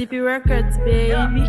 DP Records, baby.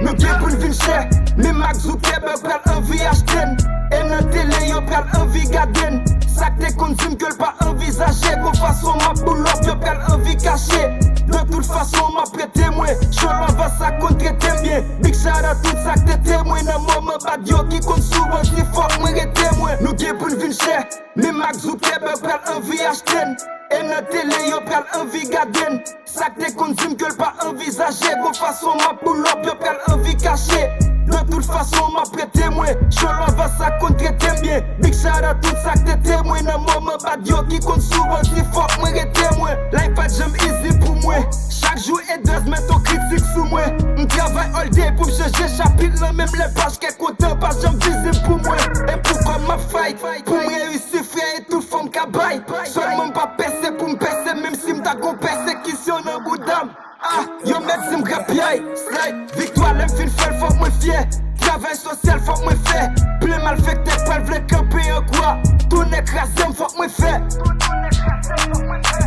Nou gen pou n'vin chè, mi Mark Zuckerberg pral anvi acheten. E nan tele yo pral anvi gaden. Sak te kon zim ke l pa envisaje. Gon fason ma boulop yo pral anvi kache. De toute façon ma prêté mwen, Cholon va sa contre tem bien. Big shout out tout sak te témoin. Nan moment bad yo ki kon souvent si fort mwen rete mwen. Nou gen pou n'vin chè, mi Mark Zuckerberg pral anvi acheten. E nan tele yo pral anvi gaden. Sak te kon zim ke l pa envisaje. Gon fason ma boulop yo pral anvi kache. De toute façon ma prêté mwen, Cholon va sa contre tem bien. Big shout out tout sak te témoin. Nan moment bad yo ki kon souvent si fort mwen rete mwen. Life a jam easy pou mwen. Chaque jour et deux met ton critique sous moi. M'travaille all day pour changer chapitre. Même les pages qui comptent pas j'aime visible pour moi. Et pourquoi ma fight? Pour réussir frère et tout forme cabaye. Seulement pas percer pour m'percer. Même si m'ta gon persécution en bout d'âme. Ah, yo met si m'rapiaille. Slide, victoire l'aime fin fait, faut moi fier. Travail social, faut moi faire. Plus mal fait que t'es pas v'lè camper en quoi. Tout n'écrasé, faut moi faire.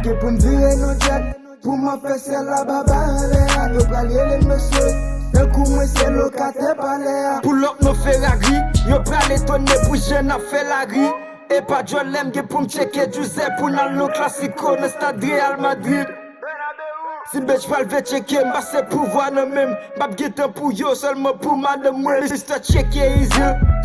Qui pour m'virer nos jets. Pour m'en faire c'est la babalea. Yo pralier les monsieur. D'un coup moi c'est locataire balea. Pour l'autre nos Ferrari. Yo pralé tonner pour jeune a fait la ri. Et pas John Lem pour m'checker du zè. Pour nan nos classico dans stade Real Madrid. Si bitch pral ve checker, m'a c'est pouvoir nan même. M'a gêtan pour yo seulement pour madame moi. Juste à checker easy.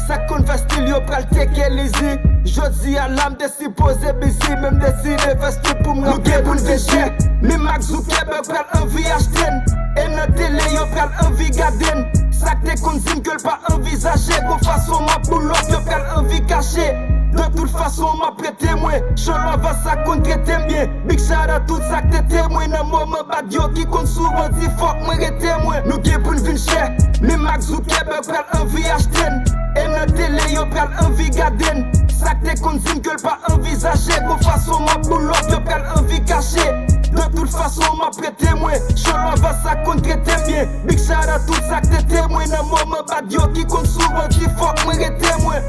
Ça converse style yo pral take easy. Jodi à l'âme de si poser busy. Même décider vesti pour me remplir pour n'vecher. Mi Mark Zuckerberg pral envie acheten. Et nan télé yo pral envie gaden. Sak te kon zim ke l pa envisaje. Gon façon ma boulop yo pral envie caché. De toute façon ma prêté mwen, Cholon va sa contre tem bien. Big shout out tout sak te témoin. Nan moment bad yo ki kon souvent si fort mwen rete mwen. Nou gen pou n'vin chè, mi Mark Zuckerberg pral envie acheten. E nan tele yo pral envie gaden. Sak te kon zim ke l pa envisaje. Gon façon ma boulop yo pral envie caché. De toute façon ma prêté mwen, Cholon va sa contre tem bien. Big shout out tout sak te témoin. Nan moment bad yo ki kon souvent si fort mwen rete mwen.